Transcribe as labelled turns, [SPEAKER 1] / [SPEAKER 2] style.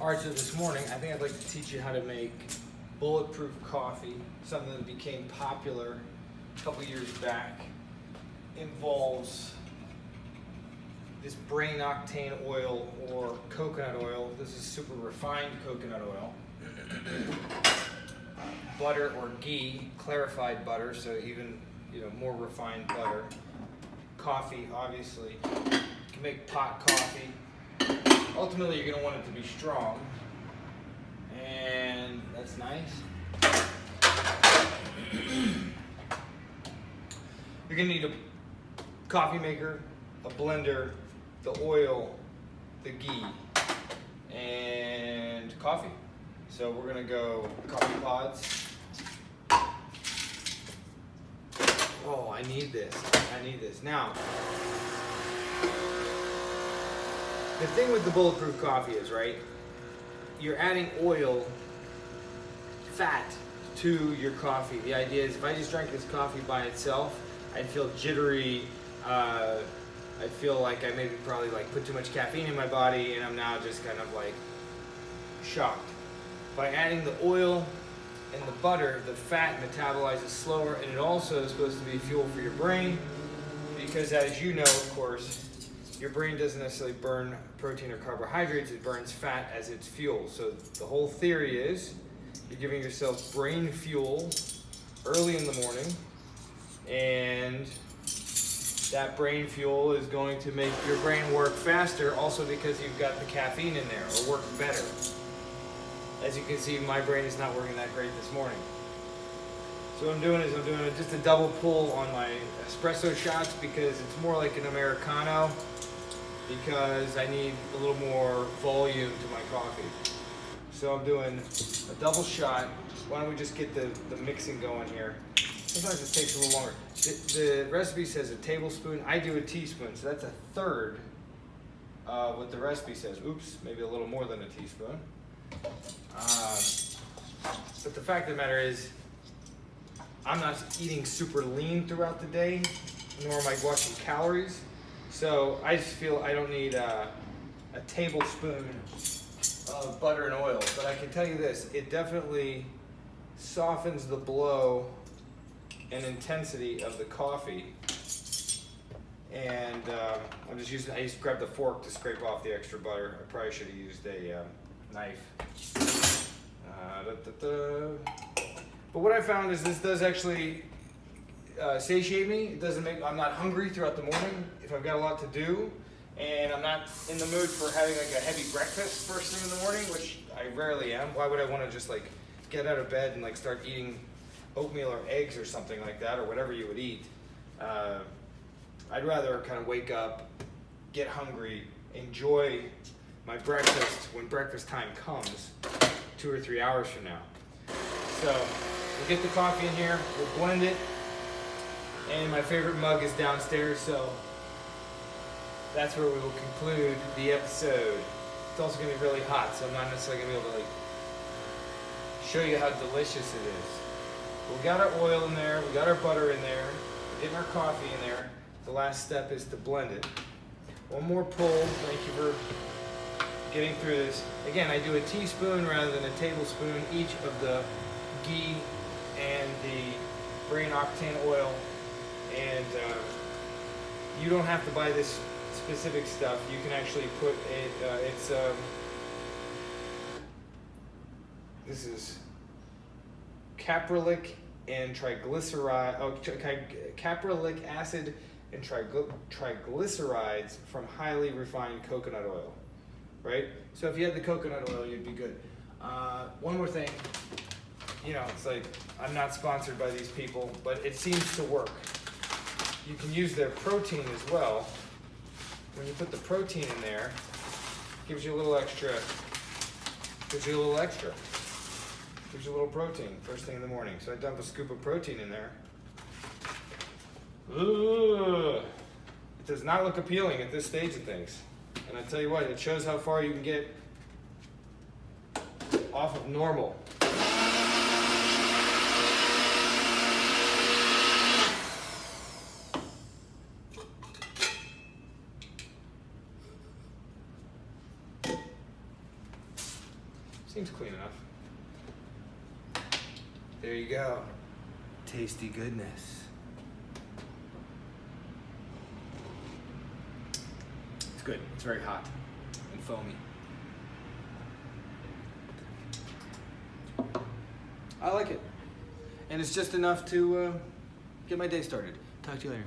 [SPEAKER 1] Alright, so this morning I think I'd like to teach you how to make bulletproof coffee, something that became popular a couple years back. Involves this brain octane oil or coconut oil. This is super refined coconut oil. Butter or ghee, clarified butter, so even more refined butter. Coffee, obviously. You can make pot coffee. Ultimately, you're going to want it to be strong, and that's nice. You're going to need a coffee maker, a blender, the oil, the ghee, and coffee. So we're going to go coffee pods. Oh, I need this. Now, the thing with the bulletproof coffee is, right, you're adding oil, fat to your coffee. The idea is if I just drank this coffee by itself, I'd feel jittery. I'd feel like I maybe probably put too much caffeine in my body, and I'm now just kind of shocked. By adding the oil and the butter, the fat metabolizes slower, and it also is supposed to be fuel for your brain, because as you know, of course, your brain doesn't necessarily burn protein or carbohydrates, it burns fat as its fuel. So the whole theory is you're giving yourself brain fuel early in the morning, and that brain fuel is going to make your brain work faster, also because you've got the caffeine in there, or work better. As you can see, my brain is not working that great this morning. So what I'm doing is I'm doing just a double pull on my espresso shots, because it's more like an Americano, because I need a little more volume to my coffee. So I'm doing a double shot. Why don't we just get the mixing going here? Sometimes it takes a little longer. The recipe says a tablespoon. I do a teaspoon, so that's a third of what the recipe says. Oops, maybe a little more than a teaspoon. But the fact of the matter is, I'm not eating super lean throughout the day, nor am I watching calories. So I just feel I don't need a tablespoon of butter and oil. But I can tell you this, it definitely softens the blow and intensity of the coffee. And I just grabbed the fork to scrape off the extra butter. I probably should have used a knife. But what I found is this does actually satiate me. It doesn't make, I'm not hungry throughout the morning if I've got a lot to do, and I'm not in the mood for having a heavy breakfast first thing in the morning, which I rarely am. Why would I want to just get out of bed and start eating oatmeal or eggs or something like that, or whatever you would eat? I'd rather kind of wake up, get hungry, enjoy my breakfast when breakfast time comes 2 or 3 hours from now. So we'll get the coffee in here, we'll blend it, and my favorite mug is downstairs, so that's where we will conclude the episode. It's also going to be really hot, so I'm not necessarily going to be able to show you how delicious it is. We got our oil in there, we got our butter in there, we're getting our coffee in there. The last step is to blend it. One more pull. Thank you for getting through this. Again, I do a teaspoon rather than a tablespoon each of the ghee and the brain octane oil. And you don't have to buy this specific stuff. You can actually put it, this is caprylic and caprylic acid and triglycerides from highly refined coconut oil, right? So if you had the coconut oil, you'd be good. One more thing, it's I'm not sponsored by these people, but it seems to work. You can use their protein as well. When you put the protein in there, it gives you a little extra. Gives you a little protein first thing in the morning. So I dump a scoop of protein in there. Ugh. It does not look appealing at this stage of things. And I tell you what, it shows how far you can get off of normal. Seems clean enough. There you go. Tasty goodness. It's good. It's very hot and foamy. I like it. And it's just enough to get my day started. Talk to you later.